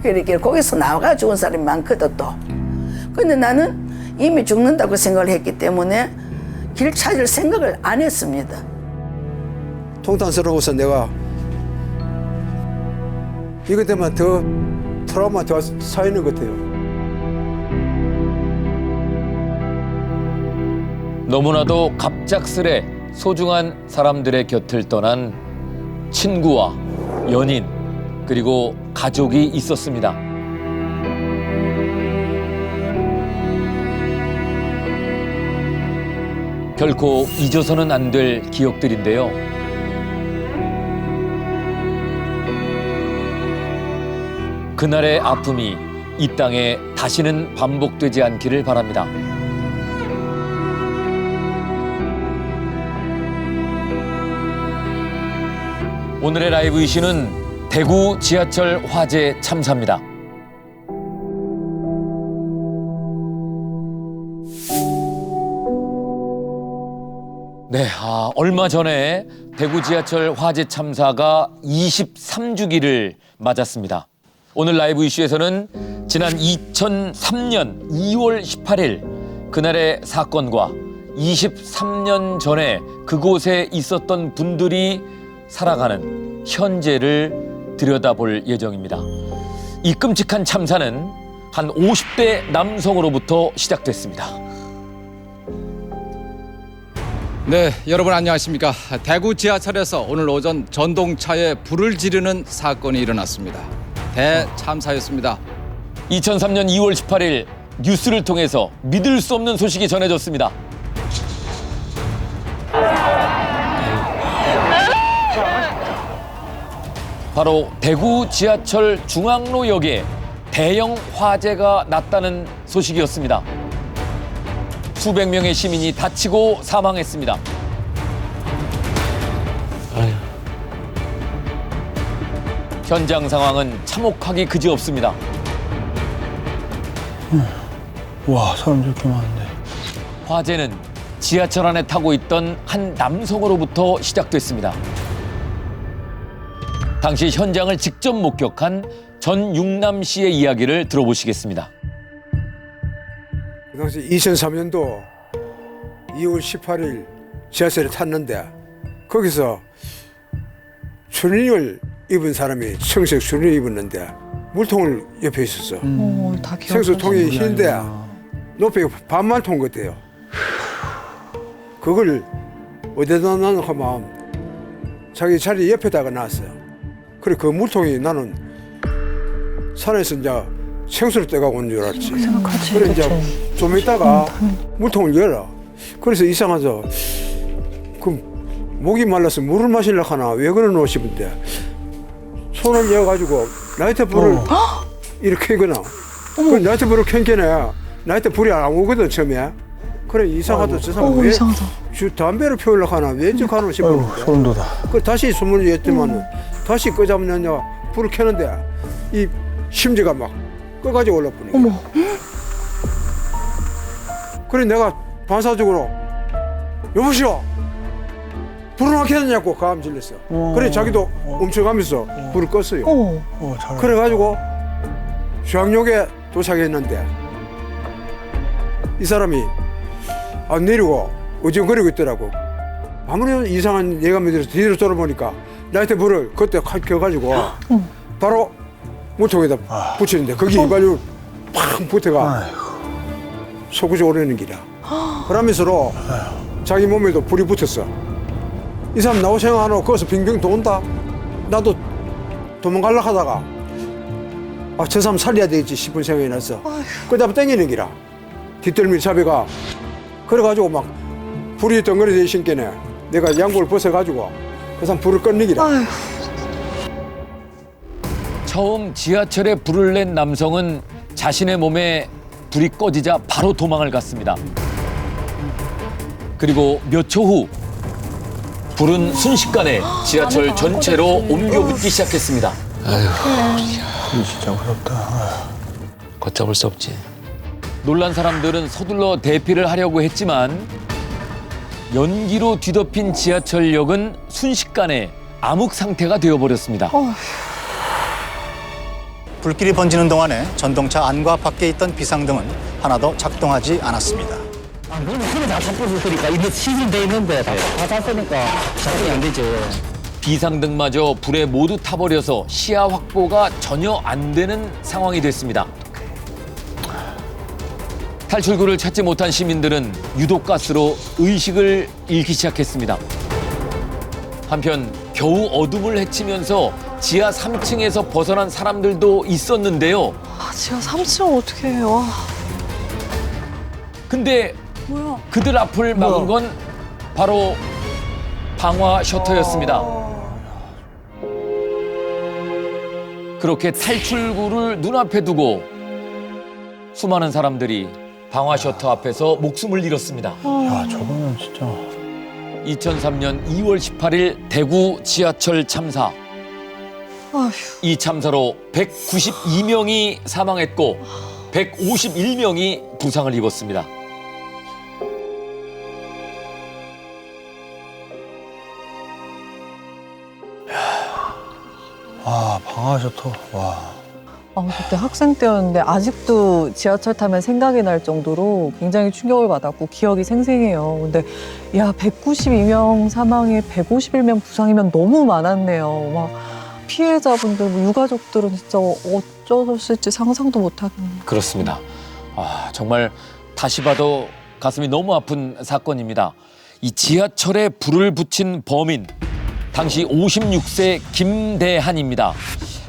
이렇게 거기서 나와가 죽은 사람이 많거든 또. 근데 나는 이미 죽는다고 생각을 했기 때문에 길 찾을 생각을 안 했습니다. 통탄스러워서 내가 이것 때문에 더 트라우마 더 쌓이는 것 같아요. 너무나도 갑작스레 소중한 사람들의 곁을 떠난 친구와 연인 그리고 가족이 있었습니다. 결코 잊어서는 안 될 기억들인데요. 그날의 아픔이 이 땅에 다시는 반복되지 않기를 바랍니다. 오늘의 라이브 이슈는 대구 지하철 화재 참사입니다. 네, 얼마 전에 대구 지하철 화재 참사가 23주기를 맞았습니다. 오늘 라이브 이슈에서는 지난 2003년 2월 18일 그날의 사건과 23년 전에 그곳에 있었던 분들이 살아가는 현재를 들여다볼 예정입니다. 이 끔찍한 참사는 한 50대 남성으로부터 시작됐습니다. 네, 여러분 안녕하십니까. 대구 지하철에서 오늘 오전 전동차에 불을 지르는 사건이 일어났습니다. 대참사였습니다. 2003년 2월 18일 뉴스를 통해서 믿을 수 없는 소식이 전해졌습니다. 바로 대구 지하철 중앙로역에 대형 화재가 났다는 소식이었습니다. 수백 명의 시민이 다치고 사망했습니다. 현장 상황은 참혹하기 그지없습니다. 와, 사람 저렇게 많은데. 화재는 지하철 안에 타고 있던 한 남성으로부터 시작됐습니다. 당시 현장을 직접 목격한 전육남 씨의 이야기를 들어보시겠습니다. 그 당시 2003년도 2월 18일 지하철에 탔는데 거기서 추리닝을 입은 사람이 청색 추리닝을 입었는데 물통을 옆에 있었어. 다 생수통이 흰데 높이 반만 통 같아요. 그걸 어디다 놨나 하면 자기 자리 옆에다가 놨어요. 그래 그 물통이 나는 산에서 이제 생수를 떼가고 온 줄 알았지. 그래 이제 좀 있다가 물통을 열어. 그래서 이상하죠. 그 목이 말라서 물을 마시려고 하나 왜 그러노 싶은데 손을 이어가지고 라이터 불을 이렇게 켜거나. 그 라이터 불을 켠게네 라이터 불이 안 오거든 처음에. 그래 이상하다. 저 사람 왜 담배를 피우려고 하나 왜 저 가노 싶었는데. 소름 돋아. 그 다시 숨을 이었지만은 다시 끄자면 불을 켜는데 이 심지가 막 끝까지 올라쁘니. 어머. 그래 내가 반사적으로 여보시오 불을 안 켜놨냐고 가음 질렀어. 그래 자기도 훔쳐가면서 불을 껐어요. 그래가지고 수양역에 도착했는데 이 사람이 안 내리고 어정거리고 있더라고. 아무리 이상한 예감이 들어서 뒤로 돌아보니까 라이트 불을 그때 켜가지고 바로 물통에다 붙이는데 거기 이발유 팍 붙어가 속구시 오르는 기라. 그러면서로 자기 몸에도 불이 붙었어. 이 사람 나오 생각 안 하고 거기서 빙빙 돈다. 나도 도망가려고 하다가 저 사람 살려야 되겠지 싶은 생각이 났어. 그다음에 땡기는 기라. 뒷덜미 잡아가. 그래가지고 막 불이 덩어리 되신께네 내가 양복을 벗어가지고 그 사람 불을 껐는 기라. 처음 지하철에 불을 낸 남성은 자신의 몸에 불이 꺼지자 바로 도망을 갔습니다. 그리고 몇 초 후 불은 순식간에 지하철 전체로 옮겨 붙기 시작했습니다. 아휴, 진짜 무섭다. 걷잡을 수 없지. 놀란 사람들은 서둘러 대피를 하려고 했지만 연기로 뒤덮인 지하철역은 순식간에 암흑 상태가 되어버렸습니다. 불길이 번지는 동안에 전동차 안과 밖에 있던 비상등은 하나도 작동하지 않았습니다. 그러면 그거 다 샀으니까 이게 시즌돼 있는데 다 샀으니까 작동이 안 되죠. 비상등마저 불에 모두 타버려서 시야 확보가 전혀 안 되는 상황이 됐습니다. 탈출구를 찾지 못한 시민들은 유독가스로 의식을 잃기 시작했습니다. 한편 겨우 어둠을 헤치면서 지하 3층에서 벗어난 사람들도 있었는데요. 지하 3층 어떻게 해? 와. 근데 뭐야? 그들 앞을 막은 건 바로 방화 셔터였습니다. 그렇게 탈출구를 눈앞에 두고 수많은 사람들이 방화 셔터 앞에서 목숨을 잃었습니다. 야, 저거는 진짜. 2003년 2월 18일 대구 지하철 참사. 아휴. 이 참사로 192명이 사망했고 151명이 부상을 입었습니다. 아, 방아셔터. 와. 그때 학생 때였는데 아직도 지하철 타면 생각이 날 정도로 굉장히 충격을 받았고 기억이 생생해요. 근데 야, 192명 사망에 151명 부상이면 너무 많았네요. 막 피해자분들, 뭐 유가족들은 진짜 어쩌셨을지 상상도 못하겠네요. 그렇습니다. 정말 다시 봐도 가슴이 너무 아픈 사건입니다. 이 지하철에 불을 붙인 범인, 당시 56세 김대한입니다.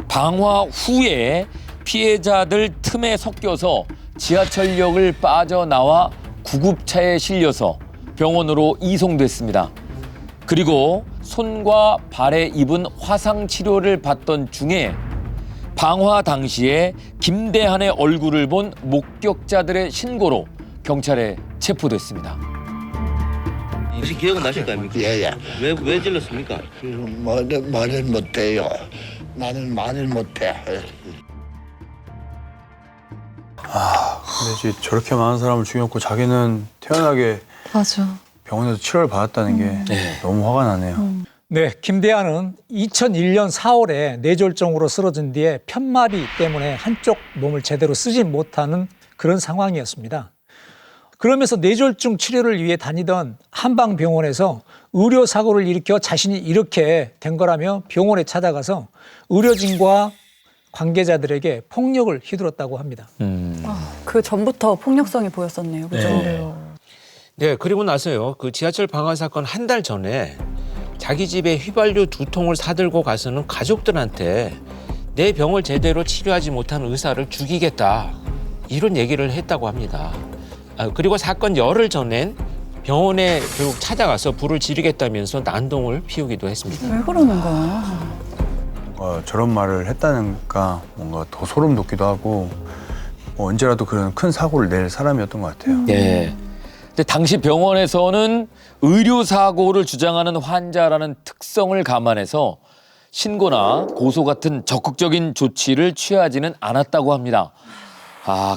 방화 후에 피해자들 틈에 섞여서 지하철역을 빠져나와 구급차에 실려서 병원으로 이송됐습니다. 그리고 손과 발에 입은 화상 치료를 받던 중에 방화 당시에 김대한의 얼굴을 본 목격자들의 신고로 경찰에 체포됐습니다. 혹시 기억은 나실 거 아닙니까? 예. 왜 질렀습니까? 말을 못해요. 나는 말을 못해. 근데 이제 저렇게 많은 사람을 죽여놓고 자기는 태연하게 맞아. 병원에서 치료를 받았다는 게 너무 화가 나네요. 네, 김대한은 2001년 4월에 뇌졸중으로 쓰러진 뒤에 편마비 때문에 한쪽 몸을 제대로 쓰지 못하는 그런 상황이었습니다. 그러면서 뇌졸중 치료를 위해 다니던 한방병원에서 의료사고를 일으켜 자신이 이렇게 된 거라며 병원에 찾아가서 의료진과 관계자들에게 폭력을 휘둘렀다고 합니다. 그 전부터 폭력성이 보였었네요. 그죠? 네, 그리고 나서요. 그 지하철 방화 사건 한 달 전에 자기 집에 휘발유 2통을 사들고 가서는 가족들한테 내 병을 제대로 치료하지 못한 의사를 죽이겠다. 이런 얘기를 했다고 합니다. 그리고 사건 열흘 전엔 병원에 결국 찾아가서 불을 지르겠다면서 난동을 피우기도 했습니다. 왜 그러는 거야? 저런 말을 했다니까 뭔가 더 소름 돋기도 하고 언제라도 그런 큰 사고를 낼 사람이었던 것 같아요. 네. 근데 당시 병원에서는 의료사고를 주장하는 환자라는 특성을 감안해서 신고나 고소 같은 적극적인 조치를 취하지는 않았다고 합니다.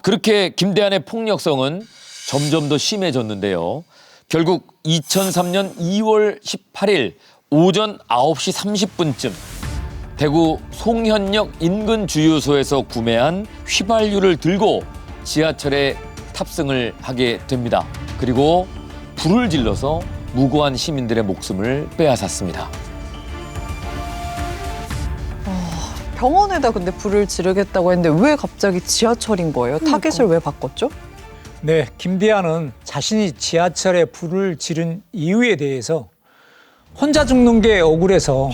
그렇게 김대한의 폭력성은 점점 더 심해졌는데요. 결국 2003년 2월 18일 오전 9시 30분쯤 대구 송현역 인근 주유소에서 구매한 휘발유를 들고 지하철에 탑승을 하게 됩니다. 그리고 불을 질러서 무고한 시민들의 목숨을 빼앗았습니다. 병원에다 근데 불을 지르겠다고 했는데 왜 갑자기 지하철인 거예요? 타겟을 왜 바꿨죠? 네, 김대한은 자신이 지하철에 불을 지른 이유에 대해서 혼자 죽는 게 억울해서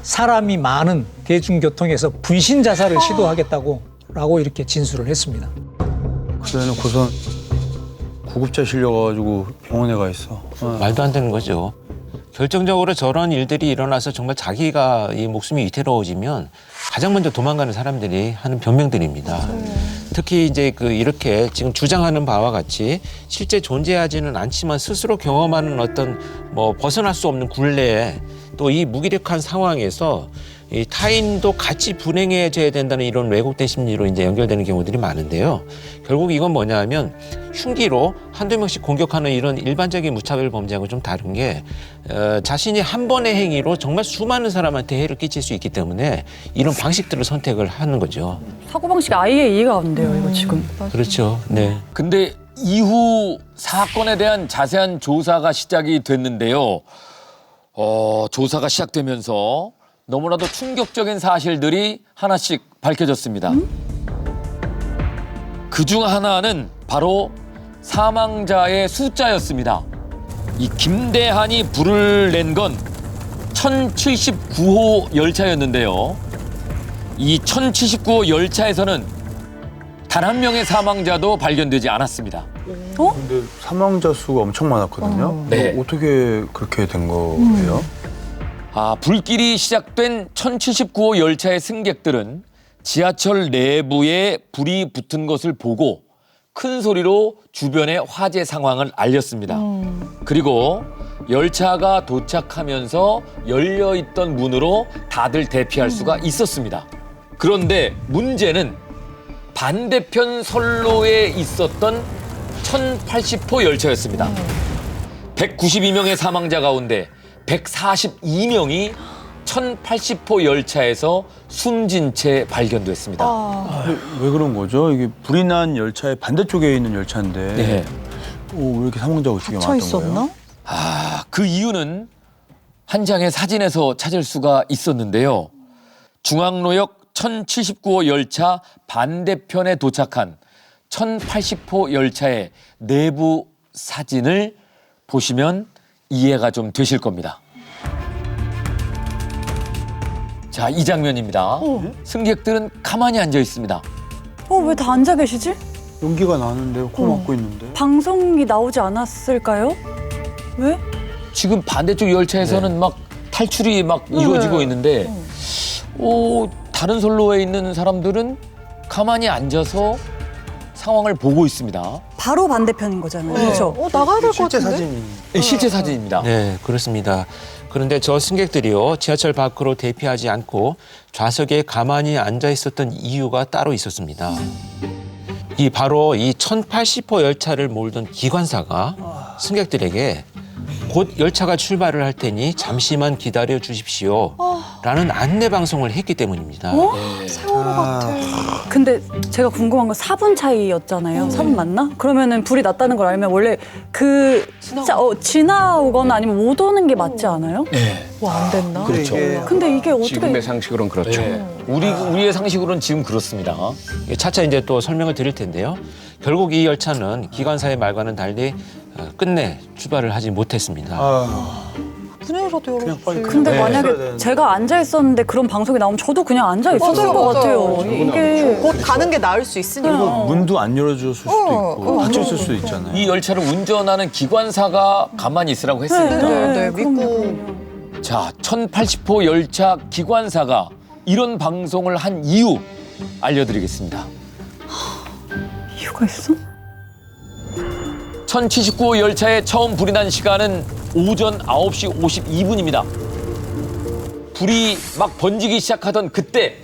사람이 많은 대중교통에서 분신 자살을 시도하겠다고 이렇게 진술을 했습니다. 그래놓고선 구급차 실려가지고 병원에 가 있어. 말도 안 되는 거죠. 결정적으로 저런 일들이 일어나서 정말 자기가 이 목숨이 위태로워지면 가장 먼저 도망가는 사람들이 하는 변명들입니다. 특히 이제 이렇게 지금 주장하는 바와 같이 실제 존재하지는 않지만 스스로 경험하는 어떤 벗어날 수 없는 굴레에 또 이 무기력한 상황에서 이 타인도 같이 불행해져야 된다는 이런 왜곡된 심리로 이제 연결되는 경우들이 많은데요. 결국 이건 뭐냐 하면 흉기로 한두 명씩 공격하는 이런 일반적인 무차별 범죄하고 좀 다른 게 자신이 한 번의 행위로 정말 수많은 사람한테 해를 끼칠 수 있기 때문에 이런 방식들을 선택을 하는 거죠. 사고방식이 아예 이해가 안 돼요, 이거 지금. 그렇죠. 네. 근데 이후 사건에 대한 자세한 조사가 시작이 됐는데요. 조사가 시작되면서 너무나도 충격적인 사실들이 하나씩 밝혀졌습니다. 그중 하나는 바로 사망자의 숫자였습니다. 이 김대한이 불을 낸 건 1079호 열차였는데요. 이 1079호 열차에서는 단 한 명의 사망자도 발견되지 않았습니다. 근데 사망자 수가 엄청 많았거든요. 네. 어떻게 그렇게 된 거예요? 불길이 시작된 1079호 열차의 승객들은 지하철 내부에 불이 붙은 것을 보고 큰 소리로 주변의 화재 상황을 알렸습니다. 그리고 열차가 도착하면서 열려있던 문으로 다들 대피할 수가 있었습니다. 그런데 문제는 반대편 선로에 있었던 1080호 열차였습니다. 192명의 사망자 가운데 142명이 1080호 열차에서 숨진 채 발견됐습니다. 왜 그런 거죠? 이게 불이 난 열차의 반대쪽에 있는 열차인데 네. 왜 이렇게 사망자가 되게 많았던 거예요? 그 이유는 한 장의 사진에서 찾을 수가 있었는데요. 중앙로역 1079호 열차 반대편에 도착한 1080호 열차의 내부 사진을 보시면 이해가 좀 되실 겁니다. 자, 이 장면입니다. 승객들은 가만히 앉아 있습니다. 왜 다 앉아 계시지? 연기가 나는데 코 막고 있는데. 방송이 나오지 않았을까요? 왜? 지금 반대쪽 열차에서는 막 탈출이 막 이루어지고 있는데 다른 선로에 있는 사람들은 가만히 앉아서 상황을 보고 있습니다. 바로 반대편인 거잖아요. 그렇죠? 나가야 될 것 실제 같은데? 사진이. 네, 실제 사진입니다. 네, 그렇습니다. 그런데 저 승객들이요, 지하철 밖으로 대피하지 않고 좌석에 가만히 앉아 있었던 이유가 따로 있었습니다. 바로 이 1080호 열차를 몰던 기관사가 승객들에게 곧 열차가 출발을 할 테니 잠시만 기다려 주십시오 라는 안내 방송을 했기 때문입니다. 세월호 같아. 근데 제가 궁금한 건 4분 차이였잖아요. 4분 맞나? 그러면은 불이 났다는 걸 알면 원래 지나오거나 아니면 못 오는 게 맞지 않아요? 네. 안 됐나? 그렇죠. 근데 이게 어떻게 지금의 상식으로는 그렇죠. 우리의 상식으로는 지금 그렇습니다. 차차 이제 또 설명을 드릴 텐데요. 결국 이 열차는 기관사의 말과는 달리 끝내 출발을 하지 못했습니다. 분해라도 열어주지. 근데 만약에 제가 앉아 있었는데 그런 방송이 나오면 저도 그냥 앉아 있었을 것 같아요. 이게 곧 가는 게 나을 수 있으니까. 그리고 문도 안 열어줬을 수도 있고 닫혀 있을 수도 있잖아요. 이 열차를 운전하는 기관사가 가만히 있으라고 했으니까. 네, 믿고. 자, 1080호 열차 기관사가 이런 방송을 한 이유 알려드리겠습니다. 이유가 있어? 1079호 열차에 처음 불이 난 시간은 오전 9시 52분입니다. 불이 막 번지기 시작하던 그때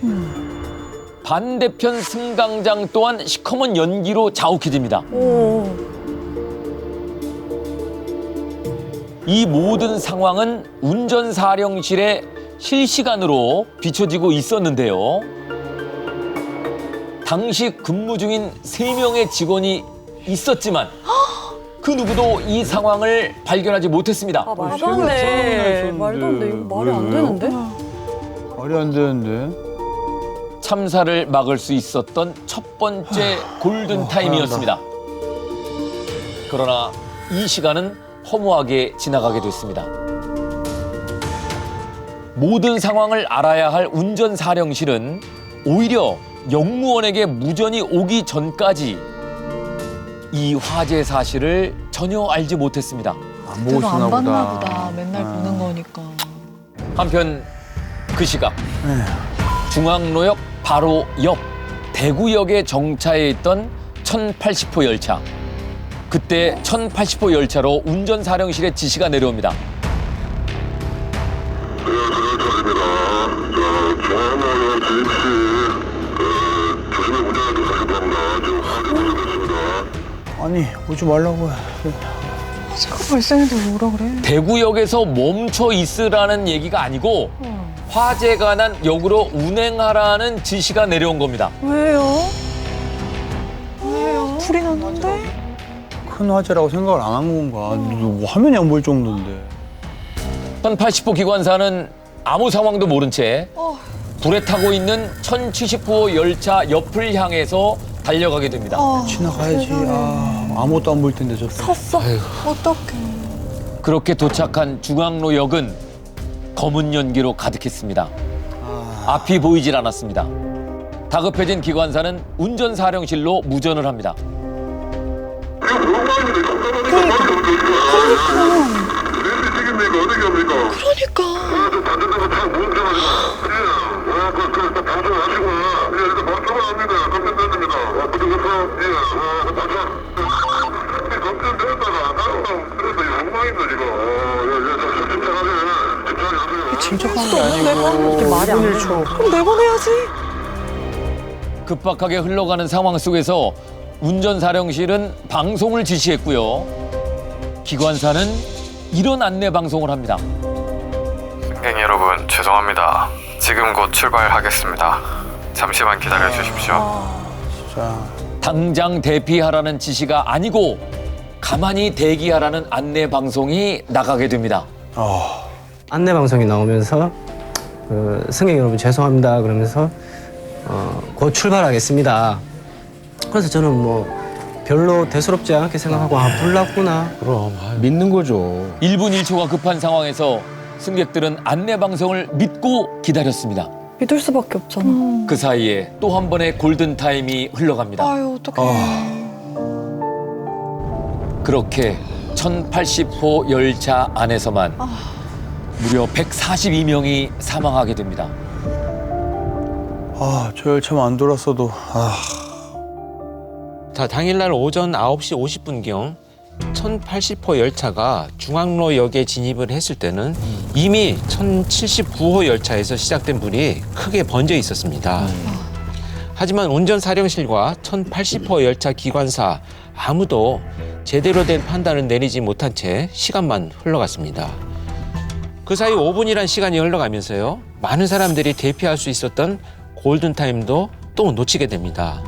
반대편 승강장 또한 시커먼 연기로 자욱해집니다. 이 모든 상황은 운전사령실에 실시간으로 비춰지고 있었는데요. 당시 근무 중인 3명의 직원이 있었지만 그 누구도 이 상황을 발견하지 못했습니다. 말도 안 돼. 말도 안 돼. 이거 말이 안 되는데? 말이 안 되는데. 참사를 막을 수 있었던 첫 번째 골든타임이었습니다. 그러나 이 시간은 허무하게 지나가게 됐습니다. 모든 상황을 알아야 할 운전사령실은 오히려 영무원에게 무전이 오기 전까지 이 화재 사실을 전혀 알지 못했습니다. 안 보고 있었나 안 봤나 보다. 보다. 맨날 보는 거니까. 한편 그 시각 중앙로역 바로 옆 대구역에 정차해 있던 1080호 열차. 그때 1080호 열차로 운전사령실의 지시가 내려옵니다. 네, 아니 오지 말라고 해. 차가 발생했는데 뭐라 그래? 대구역에서 멈춰 있으라는 얘기가 아니고 화재가 난 역으로 운행하라는 지시가 내려온 겁니다. 왜요? 불이 났는데? 큰 화재라고 생각을 안 한 건가? 뭐 화면이 안 보일 정도인데. 1080호 기관사는 아무 상황도 모른 채 불에 타고 있는 1079호 열차 옆을 향해서 달려가게 됩니다. 지나가야지. 아무것도 안 보일 텐데 저. 섰어. 어떡해. 그렇게 도착한 중앙로역은 검은 연기로 가득했습니다. 앞이 보이질 않았습니다. 다급해진 기관사는 운전사령실로 무전을 합니다. 침착한 게 아니고 이게 말이 안 돼. 그럼 내보내야지. 급박하게 흘러가는 상황 속에서 운전사령실은 방송을 지시했고요. 기관사는 이런 안내 방송을 합니다. 승객 여러분 죄송합니다. 지금 곧 출발하겠습니다. 잠시만 기다려 주십시오. 진짜. 당장 대피하라는 지시가 아니고 가만히 대기하라는 안내 방송이 나가게 됩니다. 안내 방송이 나오면서 승객 여러분 죄송합니다 그러면서 곧 출발하겠습니다. 그래서 저는 뭐 별로 대수롭지 않게 생각하고 불 났구나. 그럼 믿는 거죠. 1분 1초가 급한 상황에서 승객들은 안내 방송을 믿고 기다렸습니다. 믿을 수밖에 없잖아. 그 사이에 또 한 번의 골든타임이 흘러갑니다. 아유, 어떡해. 그렇게 1080호 열차 안에서만 무려 142명이 사망하게 됩니다. 저 열차만 안 돌았어도. 당일날 오전 9시 50분경 1080호 열차가 중앙로역에 진입을 했을 때는 이미 1079호 열차에서 시작된 불이 크게 번져 있었습니다. 하지만 운전사령실과 1080호 열차 기관사 아무도 제대로 된 판단을 내리지 못한 채 시간만 흘러갔습니다. 그 사이 5분이란 시간이 흘러가면서요. 많은 사람들이 대피할 수 있었던 골든타임도 또 놓치게 됩니다.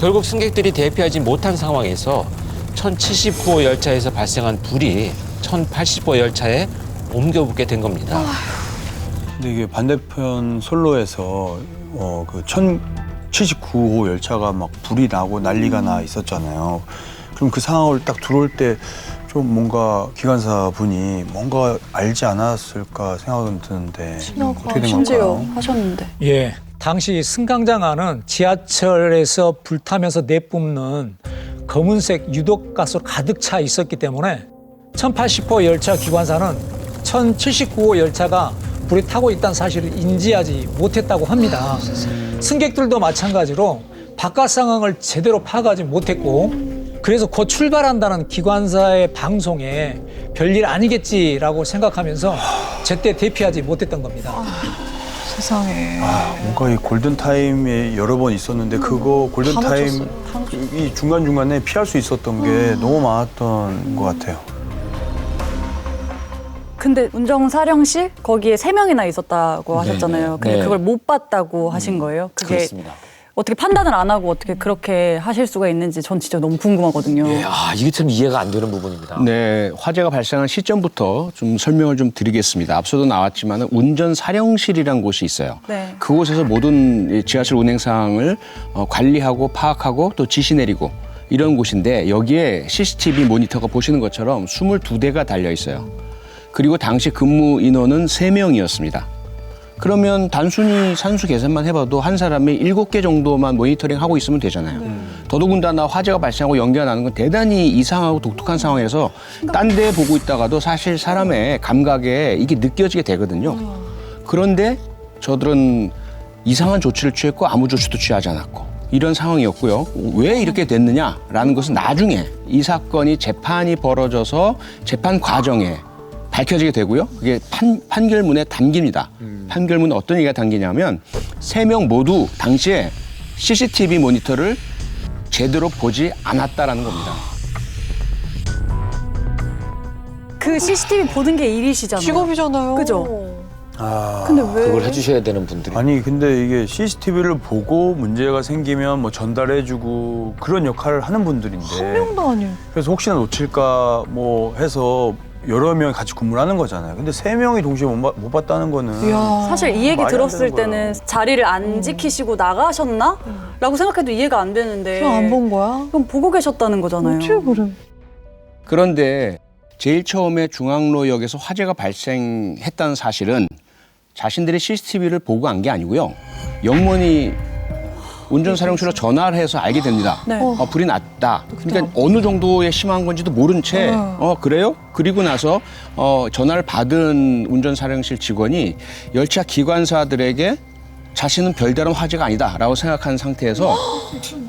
결국 승객들이 대피하지 못한 상황에서 1079호 열차에서 발생한 불이 1080호 열차에 옮겨붙게 된 겁니다. 근데 이게 반대편 선로에서 그 1079호 열차가 막 불이 나고 난리가 나 있었잖아요. 그럼 그 상황을 딱 들어올 때 좀 뭔가 기관사 분이 뭔가 알지 않았을까 생각은 드는데 어떻게 된 심지어 걸까요? 하셨는데. 예, 당시 승강장안은 지하철에서 불타면서 내뿜는 검은색 유독가스로 가득 차 있었기 때문에 1080호 열차 기관사는 1079호 열차가 불이 타고 있다는 사실을 인지하지 못했다고 합니다. 승객들도 마찬가지로 바깥 상황을 제대로 파악하지 못했고 그래서 곧 출발한다는 기관사의 방송에 별일 아니겠지라고 생각하면서 제때 대피하지 못했던 겁니다. 세상에. 뭔가 이 골든타임이 여러 번 있었는데 그거 골든타임 이 중간중간에 피할 수 있었던 게 너무 많았던 것 같아요. 근데 운전사령실 거기에 3명이나 있었다고 하셨잖아요. 근데 그걸 못 봤다고 하신 거예요? 그게 그렇습니다. 어떻게 판단을 안 하고 어떻게 그렇게 하실 수가 있는지 전 진짜 너무 궁금하거든요. 이게 참 이해가 안 되는 부분입니다. 네, 화재가 발생한 시점부터 좀 설명을 좀 드리겠습니다. 앞서도 나왔지만 운전사령실이라는 곳이 있어요. 네. 그곳에서 모든 지하철 운행 상황을 관리하고 파악하고 또 지시 내리고 이런 곳인데 여기에 CCTV 모니터가 보시는 것처럼 22대가 달려 있어요. 그리고 당시 근무 인원은 3명이었습니다. 그러면 단순히 산수 계산만 해봐도 한 사람이 7개 정도만 모니터링 하고 있으면 되잖아요. 더더군다나 화재가 발생하고 연기가 나는 건 대단히 이상하고 독특한 상황에서 딴 데 보고 있다가도 사실 사람의 감각에 이게 느껴지게 되거든요. 그런데 저들은 이상한 조치를 취했고 아무 조치도 취하지 않았고 이런 상황이었고요. 왜 이렇게 됐느냐라는 것은 나중에 이 사건이 재판이 벌어져서 재판 과정에 밝혀지게 되고요. 그게 판결문에 담깁니다. 판결문에 어떤 얘기가 담기냐면 3명 모두 당시에 CCTV 모니터를 제대로 보지 않았다라는 겁니다. 그 CCTV 보는 게 일이시잖아요. 직업이잖아요. 그죠? 아, 근데 왜? 그걸 해주셔야 되는 분들이. 아니 근데 이게 CCTV를 보고 문제가 생기면 뭐 전달해주고 그런 역할을 하는 분들인데 한 명도 아니에요. 그래서 혹시나 놓칠까 뭐 해서 여러 명이 같이 근무를 하는 거잖아요. 근데 3명이 동시에 못 봤다는 거는 사실 이 얘기 말이 안 들었을 되는 거야. 때는 자리를 안 지키시고 나가셨나? 라고 생각해도 이해가 안 되는데. 그냥 안 본 거야? 그럼 보고 계셨다는 거잖아요. 어떻게 그래? 그런데 제일 처음에 중앙로역에서 화재가 발생했다는 사실은 자신들이 CCTV를 보고 간 게 아니고요. 영문이 운전사령실로 전화를 해서 알게 됩니다. 네. 불이 났다. 그러니까 어느 정도의 심한 건지도 모른 채 그래요? 그리고 나서 전화를 받은 운전사령실 직원이 열차 기관사들에게 자신은 별다른 화재가 아니다라고 생각하는 상태에서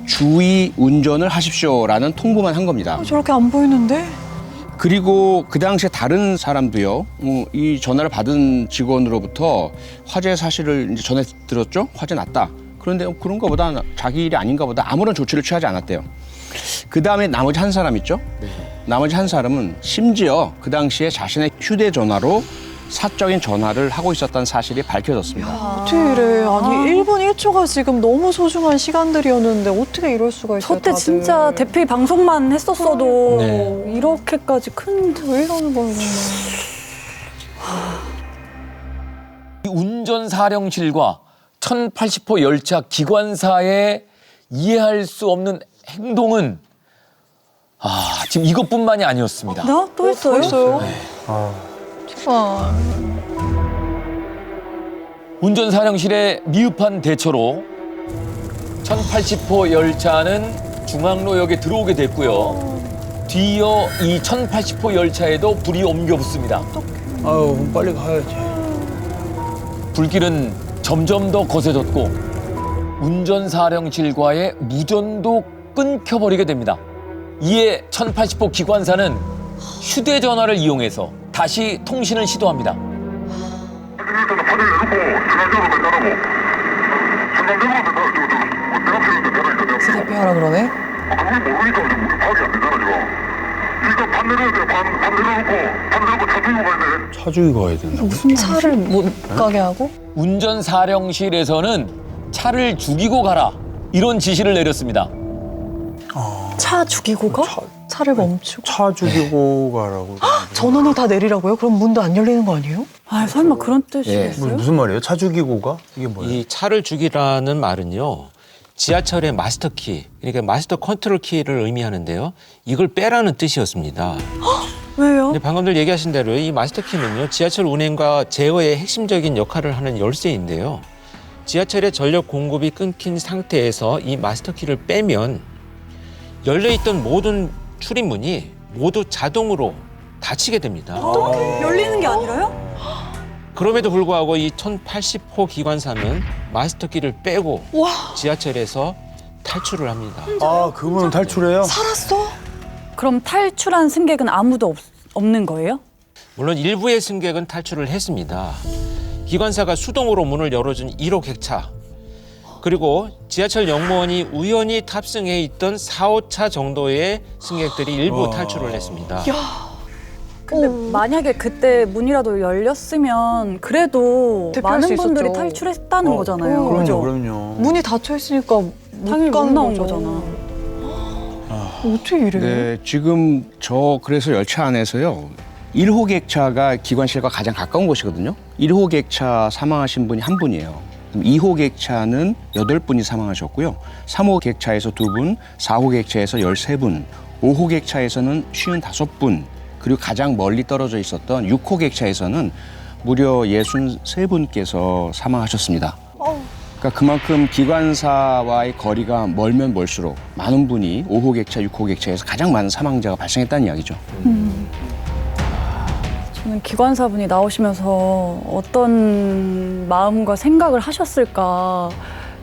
주의 운전을 하십시오라는 통보만 한 겁니다. 저렇게 안 보이는데? 그리고 그 당시에 다른 사람도요, 이 전화를 받은 직원으로부터 화재 사실을 이제 전해 들었죠? 화재 났다. 그런데 그런가 보다 자기 일이 아닌가 보다 아무런 조치를 취하지 않았대요. 그 다음에 나머지 한 사람 있죠? 나머지 한 사람은 심지어 그 당시에 자신의 휴대전화로 사적인 전화를 하고 있었다는 사실이 밝혀졌습니다. 어떻게 이래? 아니 1분 1초가 지금 너무 소중한 시간들이었는데 어떻게 이럴 수가 있어요? 저때 다들. 진짜 대피 방송만 했었어도 네. 이렇게까지 큰 왜 이러는 거야? 이 운전사령실과 1080호 열차 기관사의 이해할 수 없는 행동은 지금 이것뿐만이 아니었습니다. 나? 또 했어요? 있어요? 네. 운전사령실의 미흡한 대처로 1080호 열차는 중앙로역에 들어오게 됐고요. 뒤이어 이 1080호 열차에도 불이 옮겨 붙습니다. 아유 그럼 빨리 가야지. 불길은 점점 더 거세졌고 운전사령실과의 무전도 끊겨버리게 됩니다. 이에 1080호 기관사는 휴대전화를 이용해서 다시 통신을 시도합니다. 대피하라 그러네? 차 죽이고 가야 된다. 무슨 차를 못 가게 하고? 운전사령실에서는 차를 죽이고 가라 이런 지시를 내렸습니다. 차 죽이고 가? 차를 멈추고? 차 죽이고 가라고. 전원을 다 내리라고요? 그럼 문도 안 열리는 거 아니에요? 아 설마 그런 뜻이겠어요? 무슨 말이에요? 차 죽이고 가? 이게 뭐예요? 이 차를 죽이라는 말은요. 지하철의 마스터 키, 그러니까 마스터 컨트롤 키를 의미하는데요. 이걸 빼라는 뜻이었습니다. 왜요? 근데 방금들 얘기하신 대로 이 마스터 키는요. 지하철 운행과 제어의 핵심적인 역할을 하는 열쇠인데요. 지하철의 전력 공급이 끊긴 상태에서 이 마스터 키를 빼면 열려있던 모든 출입문이 모두 자동으로 닫히게 됩니다. 열리는 게 아니라요? 그럼에도 불구하고 이 1080호 기관사는 마스터 키를 빼고 지하철에서 탈출을 합니다. 아 그분은 탈출해요? 살았어? 그럼 탈출한 승객은 아무도 없는 거예요? 물론 일부의 승객은 탈출을 했습니다. 기관사가 수동으로 문을 열어준 1호 객차, 그리고 지하철 역무원이 우연히 탑승해 있던 4, 5차 정도의 승객들이 일부 탈출을 했습니다. 근데 만약에 그때 문이라도 열렸으면 그래도 대피할 수 많은 분들이 있었죠. 탈출했다는 거잖아요. 그럼요, 그죠? 그럼요. 문이 닫혀 있으니까 당연히 못 나온 거잖아. 어떻게 이래? 네, 지금 그래서 열차 안에서요. 1호 객차가 기관실과 가장 가까운 곳이거든요. 1호 객차 사망하신 분이 한 분이에요. 2호 객차는 8분이 사망하셨고요. 3호 객차에서 2분, 4호 객차에서 13분, 5호 객차에서는 55분, 그리고 가장 멀리 떨어져 있었던 6호 객차에서는 무려 63분께서 사망하셨습니다. 그러니까 그만큼 기관사와의 거리가 멀면 멀수록 많은 분이 5호 객차, 6호 객차에서 가장 많은 사망자가 발생했다는 이야기죠. 저는 기관사분이 나오시면서 어떤 마음과 생각을 하셨을까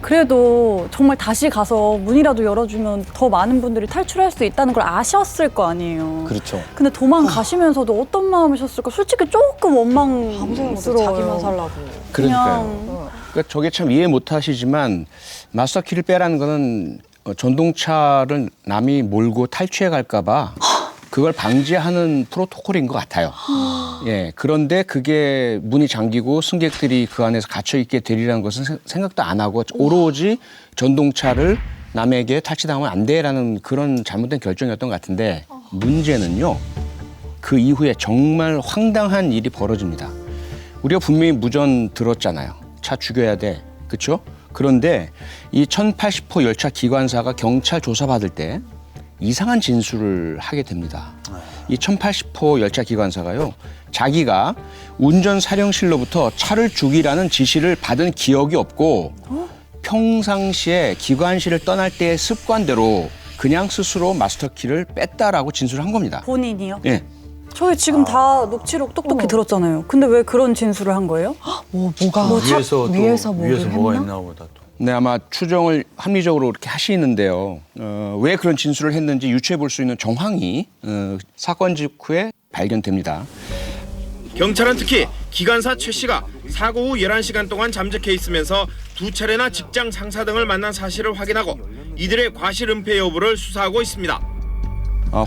그래도 정말 다시 가서 문이라도 열어주면 더 많은 분들이 탈출할 수 있다는 걸 아셨을 거 아니에요. 그렇죠. 근데 도망가시면서도 어떤 마음이셨을까? 솔직히 조금 원망스러워요. 자기만 살라고. 그러니까요. 그러니까 저게 참 이해 못하시지만 마스터키를 빼라는 거는 전동차를 남이 몰고 탈취해 갈까봐 그걸 방지하는 프로토콜인 것 같아요. 예, 그런데 그게 문이 잠기고 승객들이 그 안에서 갇혀 있게 되리라는 것은 생각도 안 하고 오로지 전동차를 남에게 탈취당하면 안 돼라는 그런 잘못된 결정이었던 것 같은데 문제는요. 그 이후에 정말 황당한 일이 벌어집니다. 우리가 분명히 무전 들었잖아요. 차 죽여야 돼. 그렇죠? 그런데 이 1080호 열차 기관사가 경찰 조사받을 때 이상한 진술을 하게 됩니다. 이 1080호 열차 기관사가요. 자기가 운전사령실로부터 차를 죽이라는 지시를 받은 기억이 없고 평상시에 기관실을 떠날 때의 습관대로 그냥 스스로 마스터키를 뺐다라고 진술한 겁니다. 본인이요? 예. 저희 지금 다 녹취록 똑똑히 들었잖아요. 근데 왜 그런 진술을 한 거예요? 뭐가 위에서 뭐가 있나 보다 또. 네, 아마 추정을 합리적으로 이렇게 하시는데요. 왜 그런 진술을 했는지 유추해 볼 수 있는 정황이 사건 직후에 발견됩니다. 경찰은 특히 기관사 최 씨가 사고 후 11시간 동안 잠적해 있으면서 2차례나 직장 상사 등을 만난 사실을 확인하고 이들의 과실 은폐 여부를 수사하고 있습니다.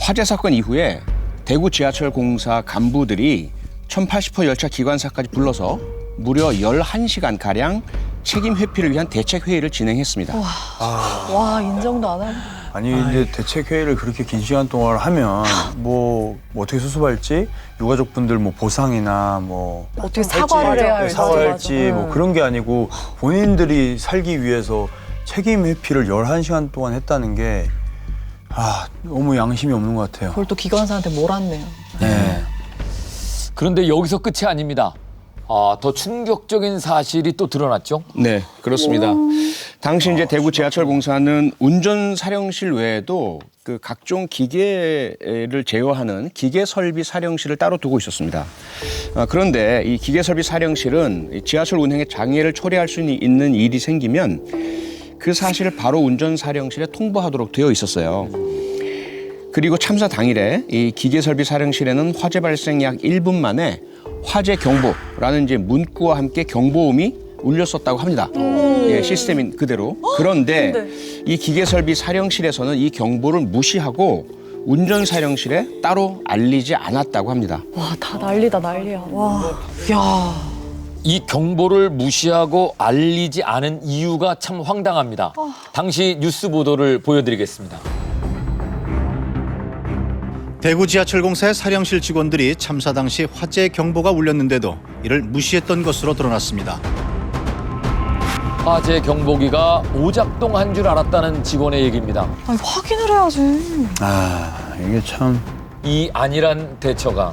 화재 사건 이후에 대구 지하철 공사 간부들이 1080호 열차 기관사까지 불러서 무려 11시간가량 책임 회피를 위한 대책 회의를 진행했습니다. 와, 인정도 안 하고. 아니 근데 대책 회의를 그렇게 긴 시간 동안 하면 뭐 어떻게 수습할지 유가족분들 뭐 보상이나 뭐 어떻게 사과를 해야 할지, 사과할지 맞아. 뭐 그런 게 아니고 본인들이 살기 위해서 책임 회피를 11시간 동안 했다는 게 너무 양심이 없는 것 같아요. 그걸 또 기관사한테 몰았네요. 네. 그런데 여기서 끝이 아닙니다. 더 충격적인 사실이 또 드러났죠? 네, 그렇습니다. 당시 이제 대구 지하철 공사는 운전 사령실 외에도 그 각종 기계를 제어하는 기계 설비 사령실을 따로 두고 있었습니다. 그런데 이 기계 설비 사령실은 지하철 운행에 장애를 초래할 수 있는 일이 생기면 그 사실을 바로 운전 사령실에 통보하도록 되어 있었어요. 그리고 참사 당일에 이 기계 설비 사령실에는 화재 발생 약 1분 만에 화재 경보라는 이제 문구와 함께 경보음이 울렸었다고 합니다. 예, 시스템인 그대로. 그런데 이 기계설비 사령실에서는 이 경보를 무시하고 운전 사령실에 따로 알리지 않았다고 합니다. 와, 다 난리다 난리야. 와, 야. 이 경보를 무시하고 알리지 않은 이유가 참 황당합니다. 당시 뉴스 보도를 보여드리겠습니다. 대구 지하철공사의 사령실 직원들이 참사 당시 화재 경보가 울렸는데도 이를 무시했던 것으로 드러났습니다. 화재 경보기가 오작동한 줄 알았다는 직원의 얘기입니다. 아니, 확인을 해야지. 이게 참. 이 안일한 대처가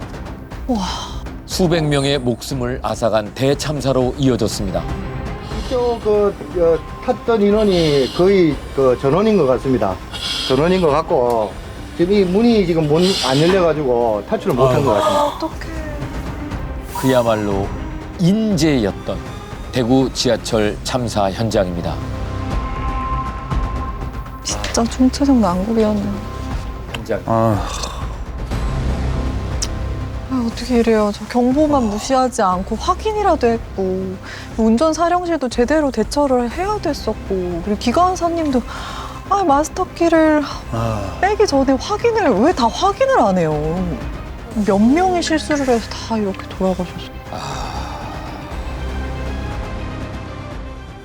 수백 명의 목숨을 앗아간 대참사로 이어졌습니다. 이쪽 탔던 인원이 거의 전원인 것 같습니다. 전원인 것 같고 지금 이 문이 지금 문 안 열려가지고 탈출을 못한 것 같습니다. 어떡해. 그야말로 인재였던 대구 지하철 참사 현장입니다. 진짜 총체적 난국이었네. 현장. 어떻게 이래요. 저 경보만 무시하지 않고 확인이라도 했고 운전 사령실도 제대로 대처를 해야 됐었고 그리고 기관사님도 마스터키를 빼기 전에 확인을 왜 다 확인을 안 해요. 몇 명이 실수를 해서 다 이렇게 돌아가셨어요.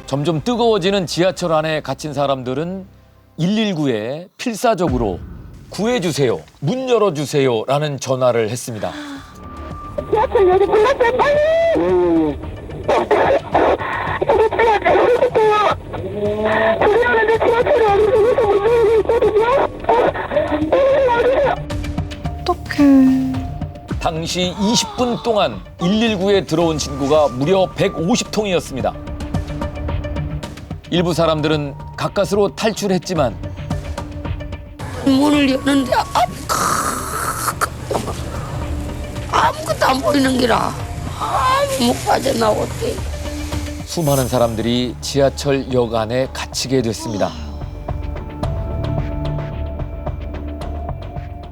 점점 뜨거워지는 지하철 안에 갇힌 사람들은 119에 필사적으로 구해주세요, 문 열어주세요 라는 전화를 했습니다. 지하철 여기 불났어요, 빨리! 불렀는데 지하철이 어디서 문이 있거든요? 어떡해. 당시 20분 동안 119에 들어온 신고가 무려 150통이었습니다. 일부 사람들은 가까스로 탈출했지만 문을 여는데 아무것도 안 보이는 기라 아무 못 빠져나오대. 수많은 사람들이 지하철역 안에 갇히게 됐습니다.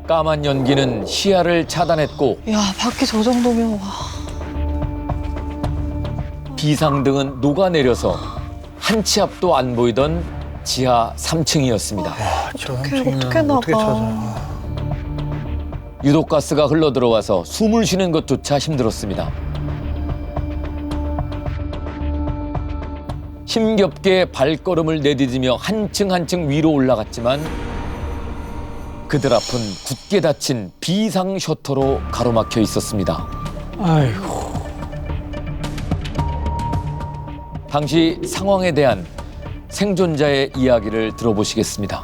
까만 연기는 시야를 차단했고 야, 밖에 저 정도면 와. 비상등은 녹아내려서 한 치 앞도 안 보이던 지하 3층이었습니다. 어떻게 나가? 유독가스가 흘러들어와서 숨을 쉬는 것조차 힘들었습니다. 힘겹게 발걸음을 내디디며 한층 한층 위로 올라갔지만 그들 앞은 굳게 닫힌 비상 셔터로 가로막혀 있었습니다. 아이고. 당시 상황에 대한 생존자의 이야기를 들어보시겠습니다.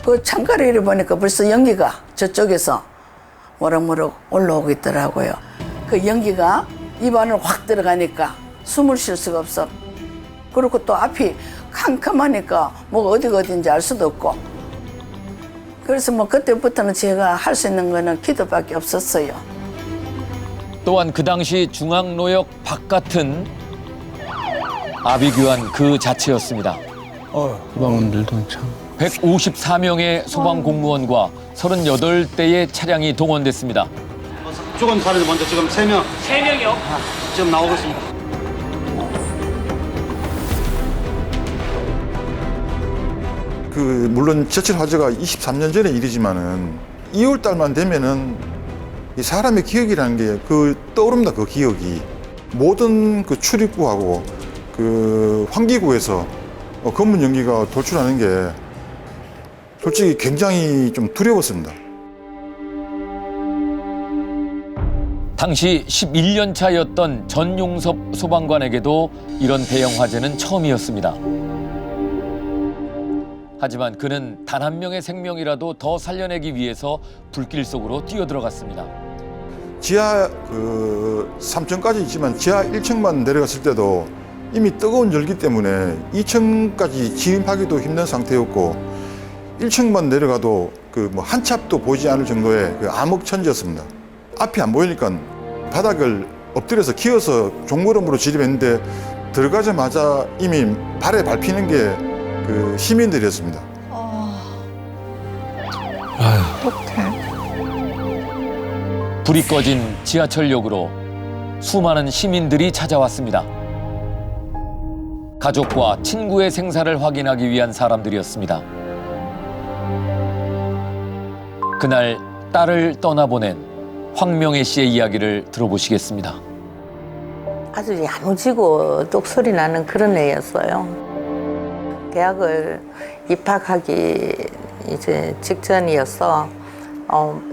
그 창가를 보니까 벌써 연기가 저쪽에서 모락모락 올라오고 있더라고요. 그 연기가 입 안으로 확 들어가니까 숨을 쉴 수가 없어. 그리고 또 앞이 캄캄하니까 뭐가 어디가 어딘지 알 수도 없고. 그래서 뭐 그때부터는 제가 할 수 있는 거는 기도밖에 없었어요. 또한 그 당시 중앙로역 바깥은 아비규환 그 자체였습니다. 소방원들도 참. 154명의 소방 공무원과 38대의 차량이 동원됐습니다. 죽은 사람이 먼저 지금 3명. 3명이요? 지금 나오고 있습니다. 물론 지하철 화재가 23년 전의 일이지만은 2월 달만 되면은 이 사람의 기억이라는 게 떠오릅니다. 그 기억이 모든 그 출입구하고 그 환기구에서 검은 연기가 돌출하는 게 솔직히 굉장히 좀 두려웠습니다. 당시 11년 차였던 전용섭 소방관에게도 이런 대형 화재는 처음이었습니다. 하지만 그는 단 한 명의 생명이라도 더 살려내기 위해서 불길 속으로 뛰어들어갔습니다. 지하 3층까지 있지만 지하 1층만 내려갔을 때도 이미 뜨거운 열기 때문에 2층까지 진입하기도 힘든 상태였고 1층만 내려가도 한 치 앞도 보이지 않을 정도의 암흑천지였습니다. 앞이 안 보이니까 바닥을 엎드려서 기어서 종걸음으로 진입했는데 들어가자마자 이미 발에 밟히는 게 시민들이었습니다. 불이 꺼진 지하철역으로 수많은 시민들이 찾아왔습니다. 가족과 친구의 생사를 확인하기 위한 사람들이었습니다. 그날 딸을 떠나보낸 황명애 씨의 이야기를 들어보시겠습니다. 아주 야무지고 똑소리 나는 그런 애였어요. 대학을 입학하기 이제 직전이어서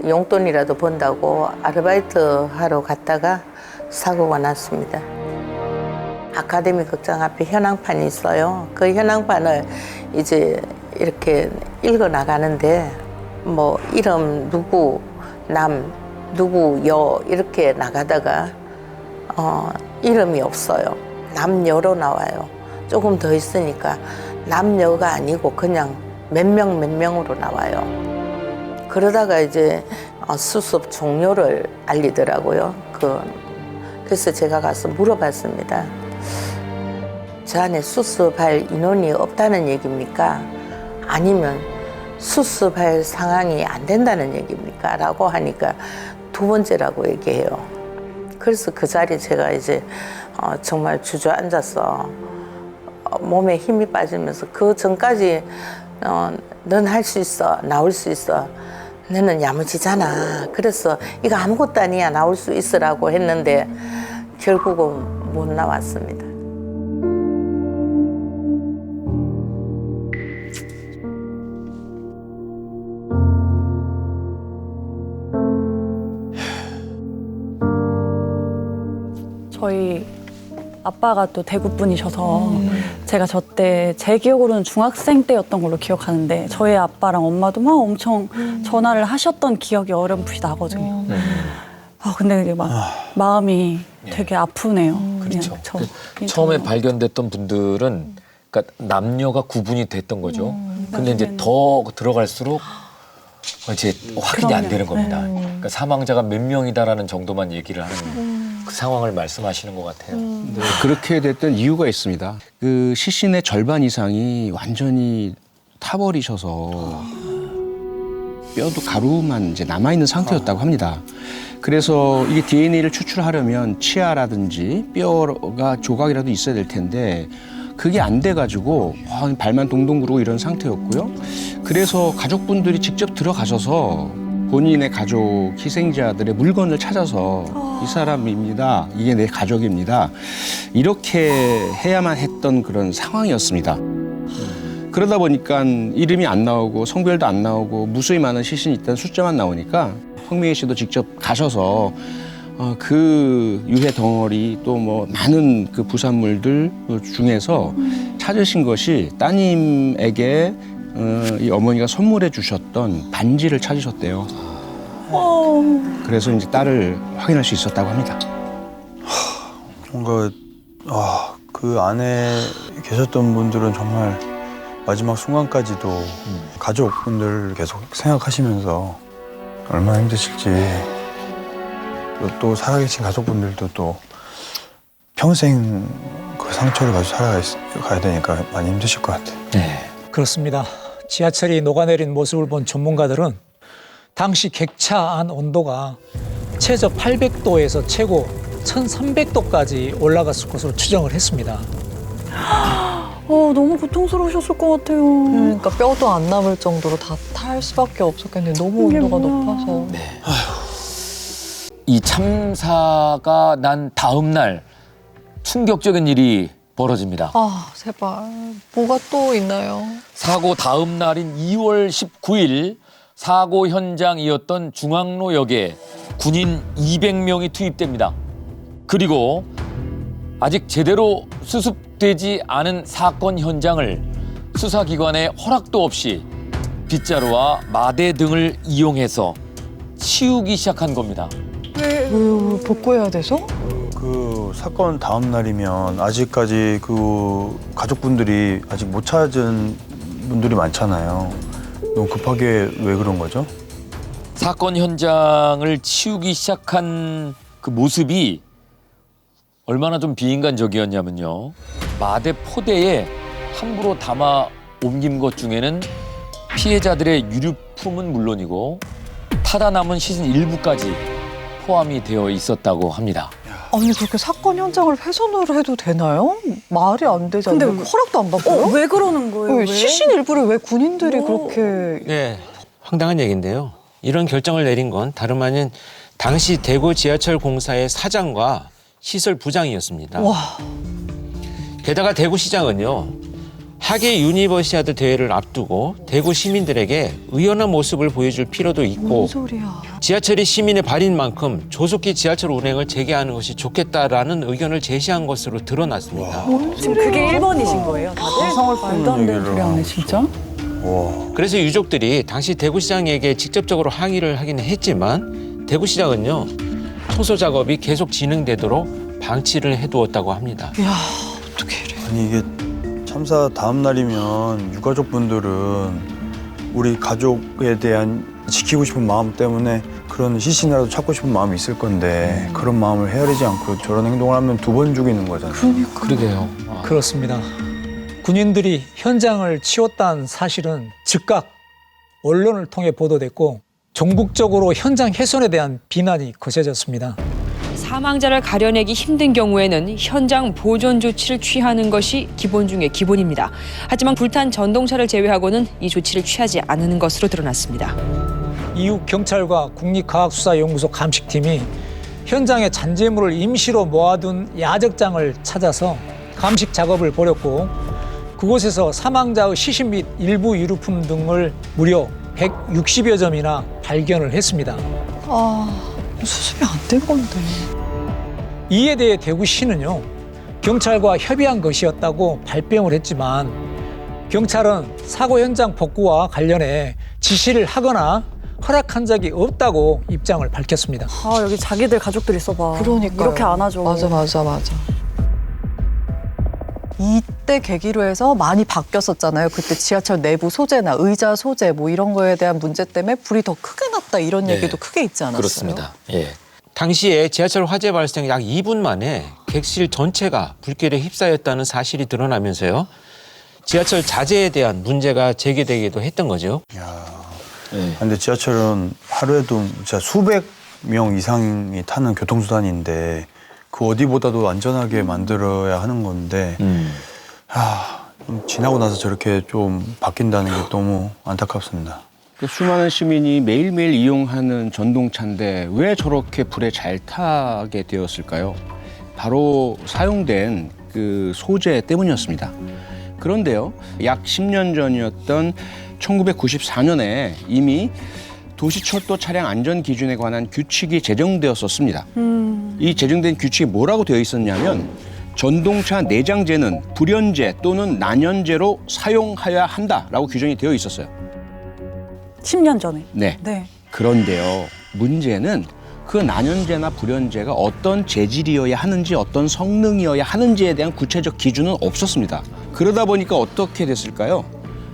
용돈이라도 번다고 아르바이트 하러 갔다가 사고가 났습니다. 아카데미 극장 앞에 현황판이 있어요. 그 현황판을 이제 이렇게 읽어 나가는데 뭐 이름 누구 남 누구 여 이렇게 나가다가 이름이 없어요. 남여로 나와요. 조금 더 있으니까 남여가 아니고 그냥 몇 명으로 나와요. 그러다가 이제 수습 종료를 알리더라고요. 그래서 제가 가서 물어봤습니다. 저 안에 수습할 인원이 없다는 얘기입니까? 아니면 수습할 상황이 안 된다는 얘기입니까? 라고 하니까 두 번째라고 얘기해요. 그래서 그 자리에 제가 이제 정말 주저앉아서 몸에 힘이 빠지면서 그 전까지 넌 할 수 있어, 나올 수 있어, 너는 야무지잖아. 그래서 이거 아무것도 아니야, 나올 수 있으라고 했는데 결국은 못 나왔습니다. 저희 아빠가 또 대구 분이셔서 제가 저때 제 기억으로는 중학생 때였던 걸로 기억하는데 저희 아빠랑 엄마도 막 엄청 전화를 하셨던 기억이 어렴풋이 나거든요. 근데 이게 막 마음이 되게 아프네요. 그렇죠. 처음에 발견됐던 분들은 그러니까 남녀가 구분이 됐던 거죠. 근데 이제 더 들어갈수록 이제 확인이 안 되는 겁니다. 그러니까 사망자가 몇 명이다라는 정도만 얘기를 하는 거예요. 그 상황을 말씀하시는 것 같아요. 네, 그렇게 됐던 이유가 있습니다. 그 시신의 절반 이상이 완전히 타버리셔서 뼈도 가루만 이제 남아있는 상태였다고 합니다. 그래서 이게 DNA를 추출하려면 치아라든지 뼈가 조각이라도 있어야 될 텐데 그게 안 돼가지고 발만 동동 구르고 이런 상태였고요. 그래서 가족분들이 직접 들어가셔서 본인의 가족 희생자들의 물건을 찾아서 이 사람입니다. 이게 내 가족입니다. 이렇게 해야만 했던 그런 상황이었습니다. 그러다 보니까 이름이 안 나오고 성별도 안 나오고 무수히 많은 시신이 있다는 숫자만 나오니까 황미애 씨도 직접 가셔서 그 유해 덩어리 또 뭐 많은 그 부산물들 중에서 찾으신 것이 따님에게 이 어머니가 선물해 주셨던 반지를 찾으셨대요. 그래서 이제 딸을 확인할 수 있었다고 합니다. 뭔가 그 안에 계셨던 분들은 정말 마지막 순간까지도 가족분들 계속 생각하시면서 얼마나 힘드실지 또 살아계신 가족분들도 또 평생 그 상처를 가지고 살아가야 되니까 많이 힘드실 것 같아요. 네. 그렇습니다. 지하철이 녹아내린 모습을 본 전문가들은 당시 객차 안 온도가 최저 800도에서 최고 1300도까지 올라갔을 것으로 추정을 했습니다. 너무 고통스러우셨을 것 같아요. 그러니까 뼈도 안 남을 정도로 다 탈 수밖에 없었겠는데 너무 온도가 높아서. 네. 이 참사가 난 다음 날 충격적인 일이 벌어집니다. 아, 제발. 뭐가 또 있나요? 사고 다음 날인 2월 19일 사고 현장이었던 중앙로역에 군인 200명이 투입됩니다. 그리고 아직 제대로 수습되지 않은 사건 현장을 수사기관의 허락도 없이 빗자루와 마대 등을 이용해서 치우기 시작한 겁니다. 왜 복구해야 돼서? 그 사건 다음 날이면 아직까지 그 가족분들이 아직 못 찾은 분들이 많잖아요. 너무 급하게 왜 그런 거죠? 사건 현장을 치우기 시작한 그 모습이 얼마나 좀 비인간적이었냐면요. 마대 포대에 함부로 담아 옮긴 것 중에는 피해자들의 유류품은 물론이고 타다 남은 시신 일부까지 포함이 되어 있었다고 합니다. 아니 그렇게 사건 현장을 훼손을 해도 되나요? 말이 안 되잖아요. 근데 허락도 안 받고요? 왜 그러는 거예요? 왜? 시신 일부를 왜 군인들이 그렇게... 네, 황당한 얘기인데요. 이런 결정을 내린 건 다름 아닌 당시 대구 지하철 공사의 사장과 시설 부장이었습니다. 와. 게다가 대구시장은요. 하계 유니버시아드 대회를 앞두고 대구 시민들에게 의연한 모습을 보여줄 필요도 있고 뭔 소리야. 지하철이 시민의 발인 만큼 조속히 지하철 운행을 재개하는 것이 좋겠다라는 의견을 제시한 것으로 드러났습니다. 지금 그게 1번이신 거예요, 다들? 세상을 말도 안 되는 소리 하네, 진짜? 그래서 유족들이 당시 대구시장에게 직접적으로 항의를 하기는 했지만 대구시장은요. 청소 작업이 계속 진행되도록 방치를 해두었다고 합니다. 이야, 어떻게 이래. 아니 이게 참사 다음 날이면 유가족분들은 우리 가족에 대한 지키고 싶은 마음 때문에 그런 시신이라도 찾고 싶은 마음이 있을 건데 그런 마음을 헤아리지 않고 저런 행동을 하면 2번 죽이는 거잖아요. 그러니까. 그러게요. 그렇습니다. 군인들이 현장을 치웠다는 사실은 즉각 언론을 통해 보도됐고 전국적으로 현장 훼손에 대한 비난이 거세졌습니다. 사망자를 가려내기 힘든 경우에는 현장 보존 조치를 취하는 것이 기본 중의 기본입니다. 하지만 불탄 전동차를 제외하고는 이 조치를 취하지 않는 것으로 드러났습니다. 이후 경찰과 국립과학수사연구소 감식팀이 현장에 잔재물을 임시로 모아둔 야적장을 찾아서 감식 작업을 벌였고 그곳에서 사망자의 시신 및 일부 유류품 등을 무려 160여 점이나 발견을 했습니다. 수습이 안 된 건데. 이에 대해 대구시는요. 경찰과 협의한 것이었다고 발뺌을 했지만 경찰은 사고 현장 복구와 관련해 지시를 하거나 허락한 적이 없다고 입장을 밝혔습니다. 여기 자기들 가족들 있어봐. 그러니까요. 이렇게 안 하죠. 맞아. 이때 계기로 해서 많이 바뀌었었잖아요. 그때 지하철 내부 소재나 의자 소재 뭐 이런 거에 대한 문제 때문에 불이 더 크게 났다 이런 얘기도 크게 있지 않았어요? 그렇습니다. 예. 당시에 지하철 화재 발생 약 2분 만에 객실 전체가 불길에 휩싸였다는 사실이 드러나면서요. 지하철 자재에 대한 문제가 제기되기도 했던 거죠. 근데 지하철은 하루에도 진짜 수백 명 이상이 타는 교통수단인데 그 어디보다도 안전하게 만들어야 하는 건데 좀 지나고 나서 저렇게 좀 바뀐다는 게 너무 안타깝습니다. 그 수많은 시민이 매일매일 이용하는 전동차인데 왜 저렇게 불에 잘 타게 되었을까요? 바로 사용된 그 소재 때문이었습니다. 그런데요, 약 10년 전이었던 1994년에 이미 도시철도 차량 안전 기준에 관한 규칙이 제정되었었습니다. 이 제정된 규칙이 뭐라고 되어 있었냐면 전동차 내장재는 불연재 또는 난연재로 사용하여야 한다라고 규정이 되어 있었어요. 10년 전에. 네. 네. 그런데요, 문제는 그 난연재나 불연재가 어떤 재질이어야 하는지 어떤 성능이어야 하는지에 대한 구체적 기준은 없었습니다. 그러다 보니까 어떻게 됐을까요?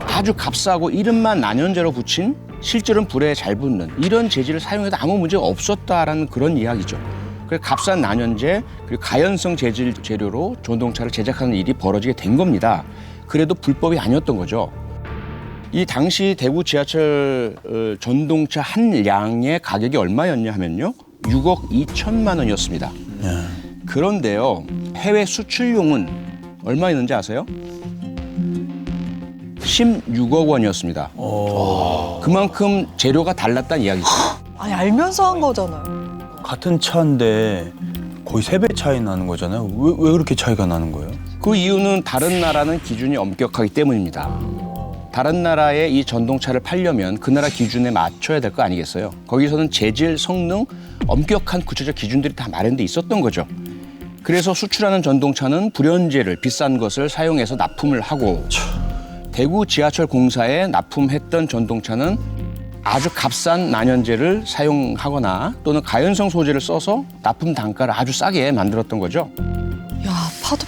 아주 값싸고 이름만 난연재로 붙인 실제로는 불에 잘 붙는 이런 재질을 사용해도 아무 문제가 없었다라는 그런 이야기죠. 그래서 값싼 난연재 그리고 가연성 재질 재료로 전동차를 제작하는 일이 벌어지게 된 겁니다. 그래도 불법이 아니었던 거죠. 이 당시 대구 지하철 전동차 한 량의 가격이 얼마였냐 하면요. 6억 2천만 원이었습니다. 그런데요. 해외 수출용은 얼마였는지 아세요? 16억 원이었습니다. 그만큼 재료가 달랐다는 이야기죠. 아니 알면서 한 거잖아요. 같은 차인데 거의 3배 차이 나는 거잖아요. 왜 그렇게 차이가 나는 거예요? 그 이유는 다른 나라는 기준이 엄격하기 때문입니다. 다른 나라에 이 전동차를 팔려면 그 나라 기준에 맞춰야 될 거 아니겠어요? 거기서는 재질, 성능, 엄격한 구체적 기준들이 다 마련돼 있었던 거죠. 그래서 수출하는 전동차는 불연재를 비싼 것을 사용해서 납품을 하고 대구 지하철 공사에 납품했던 전동차는 아주 값싼 난연재를 사용하거나 또는 가연성 소재를 써서 납품 단가를 아주 싸게 만들었던 거죠. 야,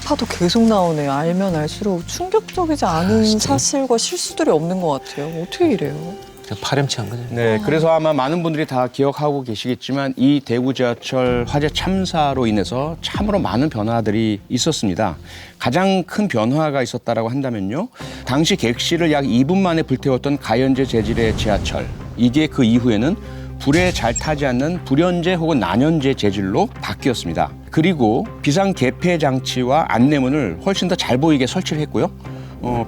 파도 계속 나오네요. 알면 알수록 충격적이지 않은 사실과 실수들이 없는 것 같아요. 어떻게 이래요? 파렴치한 거죠. 네, 그래서 아마 많은 분들이 다 기억하고 계시겠지만 이 대구 지하철 화재 참사로 인해서 참으로 많은 변화들이 있었습니다. 가장 큰 변화가 있었다라고 한다면요. 당시 객실을 약 2분 만에 불태웠던 가연재 재질의 지하철. 이게 그 이후에는 불에 잘 타지 않는 불연재 혹은 난연재 재질로 바뀌었습니다. 그리고 비상 개폐 장치와 안내문을 훨씬 더 잘 보이게 설치를 했고요.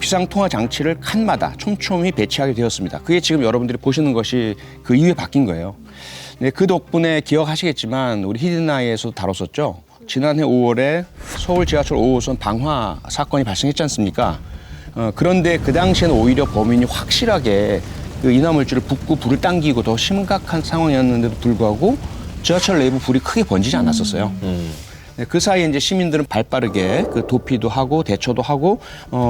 비상 통화 장치를 칸마다 촘촘히 배치하게 되었습니다. 그게 지금 여러분들이 보시는 것이 그 이후에 바뀐 거예요. 네, 그 덕분에 기억하시겠지만 우리 히든아이에서도 다뤘었죠. 지난해 5월에 서울 지하철 5호선 방화 사건이 발생했지 않습니까? 그런데 그 당시에는 오히려 범인이 확실하게 그 인화물질을 붓고 불을 당기고 더 심각한 상황이었는데도 불구하고 지하철 내부 불이 크게 번지지 않았었어요. 네, 그 사이에 이제 시민들은 발빠르게 그 도피도 하고 대처도 하고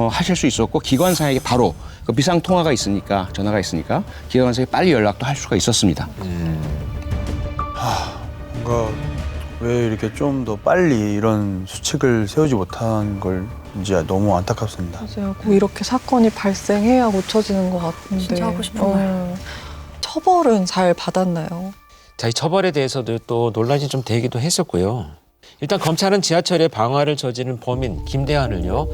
하실 수 있었고 기관사에게 바로 그 비상 통화가 있으니까 전화가 있으니까 기관사에게 빨리 연락도 할 수가 있었습니다. 뭔가 왜 이렇게 좀 더 빨리 이런 수칙을 세우지 못한 걸인지 너무 안타깝습니다. 맞아요. 꼭 이렇게 사건이 발생해야 고쳐지는 것 같은데. 진짜 하고 싶은 말. 처벌은 잘 받았나요? 자, 이 처벌에 대해서도 또 논란이 좀 되기도 했었고요. 일단 검찰은 지하철의 방화를 저지른 범인 김대한을요.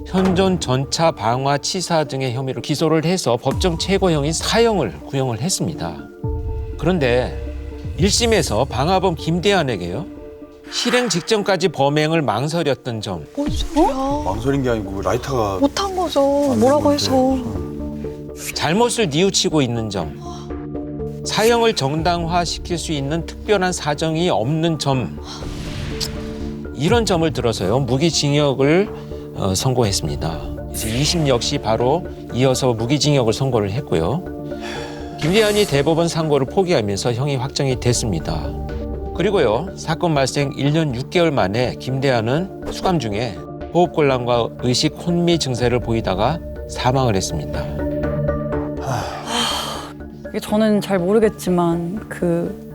현존 전차 방화 치사 등의 혐의로 기소를 해서 법정 최고형인 사형을 구형을 했습니다. 그런데 1심에서 방화범 김대한에게요. 실행 직전까지 범행을 망설였던 점. 뭔 소리야? 망설인 게 아니고 라이터가 못한 거죠. 뭐라고 해서. 잘못을 뉘우치고 있는 점. 사형을 정당화시킬 수 있는 특별한 사정이 없는 점. 이런 점을 들어서요. 무기징역을 선고했습니다. 이제 2심 역시 바로 이어서 무기징역을 선고를 했고요. 김대한이 대법원 상고를 포기하면서 형이 확정이 됐습니다. 그리고요. 사건 발생 1년 6개월 만에 김대한은 수감 중에 호흡곤란과 의식 혼미 증세를 보이다가 사망을 했습니다. 이게 저는 잘 모르겠지만 그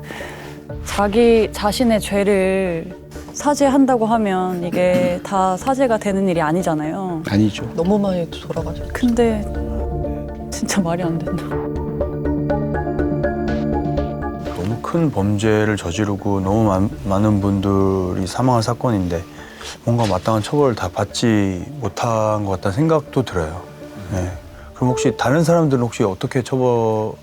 자기 자신의 죄를 사죄한다고 하면 이게 다 사죄가 되는 일이 아니잖아요. 아니죠. 너무 많이 돌아가셨죠. 근데 진짜 말이 안 된다. 너무 너무 큰 범죄를 저지르고 너무 많은 분들이 사망한 사건인데 뭔가 마땅한 처벌을 다 받지 못한 것 같다는 생각도 들어요. 네. 그럼 혹시 다른 사람들은 혹시 어떻게 처벌을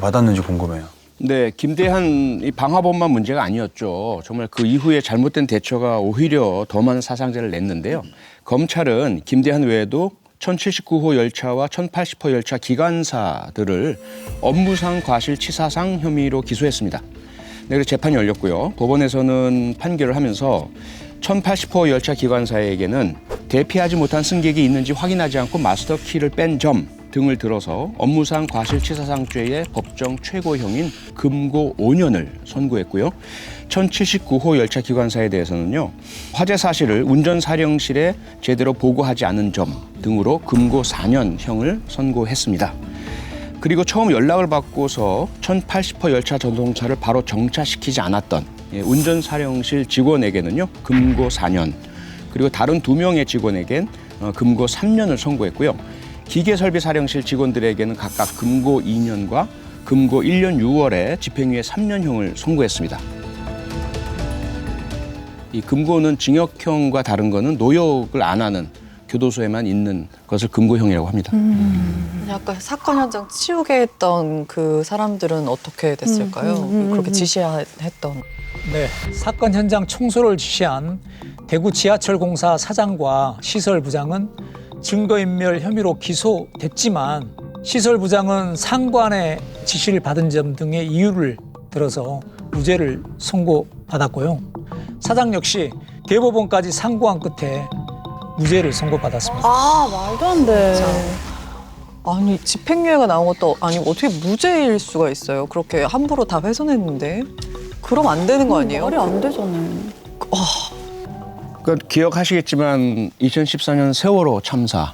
받았는지 궁금해요. 네, 김대한 이 방화범만 문제가 아니었죠. 정말 그 이후에 잘못된 대처가 오히려 더 많은 사상자를 냈는데요. 검찰은 김대한 외에도 1079호 열차와 1080호 열차 기관사들을 업무상 과실치사상 혐의로 기소했습니다. 네, 그래서 재판이 열렸고요. 법원에서는 판결을 하면서 1080호 열차 기관사에게는 대피하지 못한 승객이 있는지 확인하지 않고 마스터 키를 뺀 점 등을 들어서 업무상 과실치사상죄의 법정 최고형인 금고 5년을 선고했고요. 1079호 열차 기관사에 대해서는요. 화재 사실을 운전사령실에 제대로 보고하지 않은 점 등으로 금고 4년형을 선고했습니다. 그리고 처음 연락을 받고서 1080호 열차 전동차를 바로 정차시키지 않았던 운전사령실 직원에게는요. 금고 4년, 그리고 다른 2명의 직원에겐 금고 3년을 선고했고요. 기계설비사령실 직원들에게는 각각 금고 2년과 금고 1년 6월에 집행유예 3년형을 선고했습니다. 이 금고는 징역형과 다른 거는 노역을 안 하는 교도소에만 있는 것을 금고형이라고 합니다. 아까 사건 현장 치우게 했던 그 사람들은 어떻게 됐을까요? 그렇게 지시했던. 네, 사건 현장 청소를 지시한 대구 지하철공사 사장과 시설부장은 증거인멸 혐의로 기소됐지만 시설부장은 상관의 지시를 받은 점 등의 이유를 들어서 무죄를 선고받았고요. 사장 역시 대법원까지 상고한 끝에 무죄를 선고받았습니다. 아, 말도 안 돼. 아니, 집행유예가 나온 것도 아니고 어떻게 무죄일 수가 있어요? 그렇게 함부로 다 훼손했는데. 그럼 안 되는 거 아니에요? 말이 안 되잖아요. 그러니까 기억하시겠지만 2014년 세월호 참사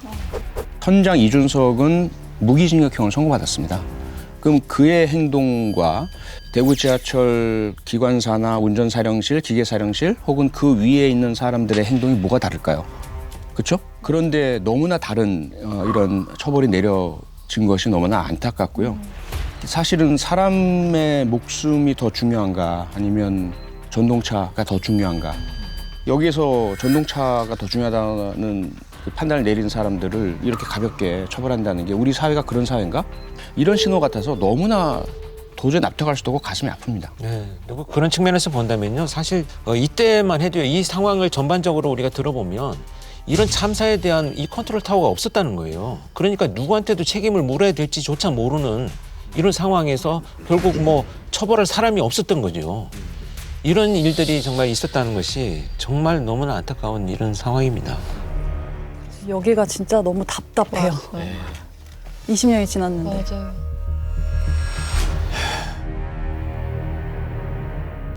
선장 이준석은 무기징역형을 선고받았습니다. 그럼 그의 행동과 대구 지하철 기관사나 운전사령실, 기계사령실 혹은 그 위에 있는 사람들의 행동이 뭐가 다를까요? 그렇죠? 그런데 너무나 다른 이런 처벌이 내려진 것이 너무나 안타깝고요. 사실은 사람의 목숨이 더 중요한가 아니면 전동차가 더 중요한가? 여기에서 전동차가 더 중요하다는 그 판단을 내린 사람들을 이렇게 가볍게 처벌한다는 게 우리 사회가 그런 사회인가? 이런 신호 같아서 너무나 도저히 납득할 수도 없고 가슴이 아픕니다. 네, 그리고 그런 측면에서 본다면요. 사실 이때만 해도 이 상황을 전반적으로 우리가 들어보면 이런 참사에 대한 이 컨트롤 타워가 없었다는 거예요. 그러니까 누구한테도 책임을 물어야 될지조차 모르는 이런 상황에서 결국 뭐 처벌할 사람이 없었던 거죠. 이런 일들이 정말 있었다는 것이 정말 너무나 안타까운 이런 상황입니다. 여기가 진짜 너무 답답해요. 20년이 지났는데.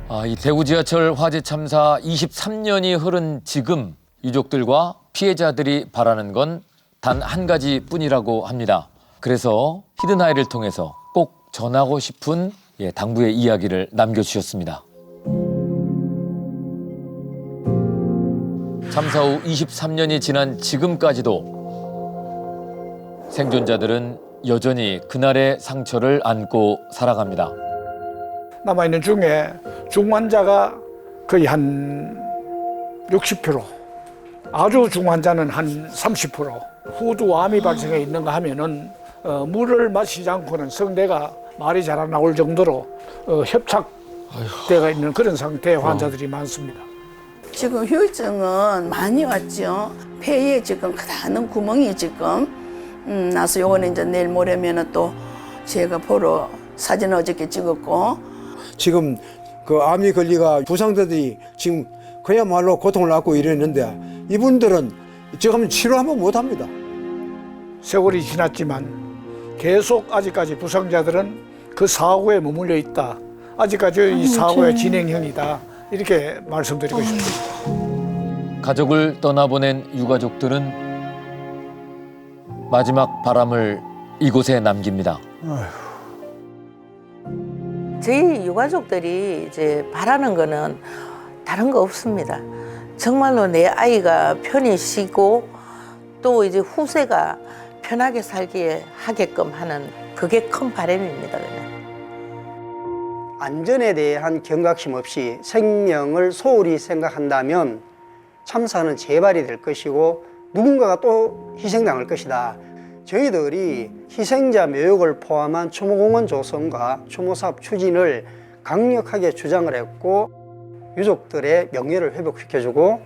맞아요. 이 대구 지하철 화재 참사 23년이 흐른 지금 유족들과 피해자들이 바라는 건 단 한 가지뿐이라고 합니다. 그래서 히든하이를 통해서 꼭 전하고 싶은 당부의 이야기를 남겨주셨습니다. 참사 후 23년이 지난 지금까지도 생존자들은 여전히 그날의 상처를 안고 살아갑니다. 남아있는 중에 중환자가 거의 한 60%, 아주 중환자는 한 30%, 후두암이 발생해 있는가 하면은 물을 마시지 않고는 성대가 말이 잘 안 나올 정도로 협착되어 있는 그런 상태의 환자들이 많습니다. 지금 후유증은 많이 왔죠. 폐에 지금 크다는 구멍이 지금 나서 요거는 이제 내일 모레면은 또 제가 보러 사진 어저께 찍었고 지금 그 암이 걸리가 부상자들이 지금 그야말로 고통을 받고 이랬는데 이분들은 지금 치료 한번 못 합니다. 세월이 지났지만 계속 아직까지 부상자들은 그 사고에 머물러 있다. 아직까지 이 사고의 진행형이다. 이렇게 말씀드리고 싶습니다. 가족을 떠나보낸 유가족들은 마지막 바람을 이곳에 남깁니다. 저희 유가족들이 이제 바라는 거는 다른 거 없습니다. 정말로 내 아이가 편히 쉬고 또 이제 후세가 편하게 살게 하게끔 하는 그게 큰 바람입니다. 그냥. 안전에 대한 경각심 없이 생명을 소홀히 생각한다면 참사는 재발이 될 것이고 누군가가 또 희생당할 것이다. 저희들이 희생자 묘역을 포함한 추모공원 조성과 추모사업 추진을 강력하게 주장을 했고 유족들의 명예를 회복시켜주고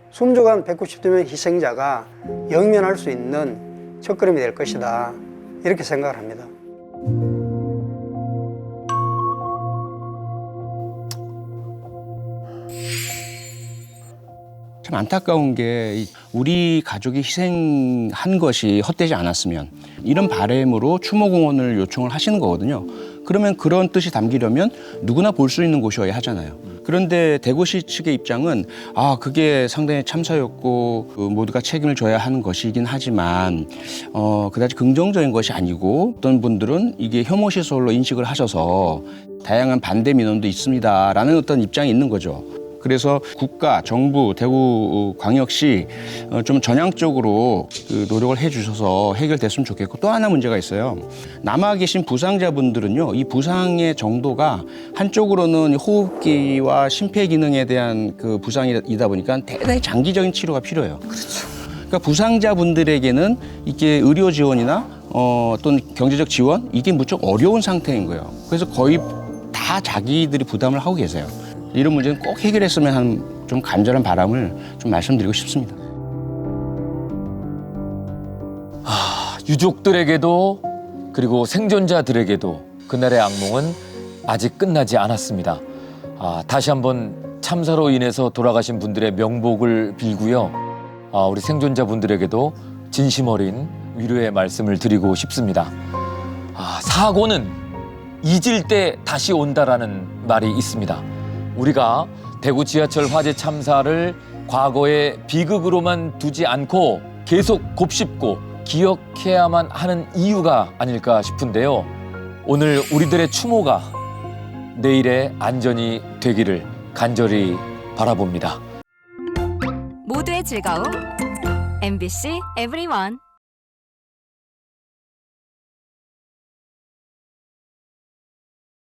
숨져간 192명 희생자가 영면할 수 있는 첫걸음이 될 것이다. 이렇게 생각을 합니다. 참 안타까운 게 우리 가족이 희생한 것이 헛되지 않았으면 이런 바람으로 추모공원을 요청을 하시는 거거든요. 그러면 그런 뜻이 담기려면 누구나 볼 수 있는 곳이어야 하잖아요. 그런데 대구시 측의 입장은 그게 상당히 참사였고 모두가 책임을 져야 하는 것이긴 하지만 그다지 긍정적인 것이 아니고 어떤 분들은 이게 혐오 시설로 인식을 하셔서 다양한 반대 민원도 있습니다라는 어떤 입장이 있는 거죠. 그래서 국가, 정부, 대구광역시 좀 전향적으로 노력을 해주셔서 해결됐으면 좋겠고 또 하나 문제가 있어요. 남아 계신 부상자분들은요, 이 부상의 정도가 한쪽으로는 호흡기와 심폐기능에 대한 그 부상이다 보니까 대단히 장기적인 치료가 필요해요. 그렇죠. 그러니까 부상자분들에게는 이게 의료 지원이나 또는 경제적 지원 이게 무척 어려운 상태인 거예요. 그래서 거의 다 자기들이 부담을 하고 계세요. 이런 문제는 꼭 해결했으면 하는 좀 간절한 바람을 좀 말씀드리고 싶습니다. 유족들에게도 그리고 생존자들에게도 그날의 악몽은 아직 끝나지 않았습니다. 다시 한번 참사로 인해서 돌아가신 분들의 명복을 빌고요. 우리 생존자분들에게도 진심 어린 위로의 말씀을 드리고 싶습니다. 사고는 잊을 때 다시 온다라는 말이 있습니다. 우리가 대구 지하철 화재 참사를 과거의 비극으로만 두지 않고 계속 곱씹고 기억해야만 하는 이유가 아닐까 싶은데요. 오늘 우리들의 추모가 내일의 안전이 되기를 간절히 바라봅니다. 모두의 즐거움 MBC EVERYONE.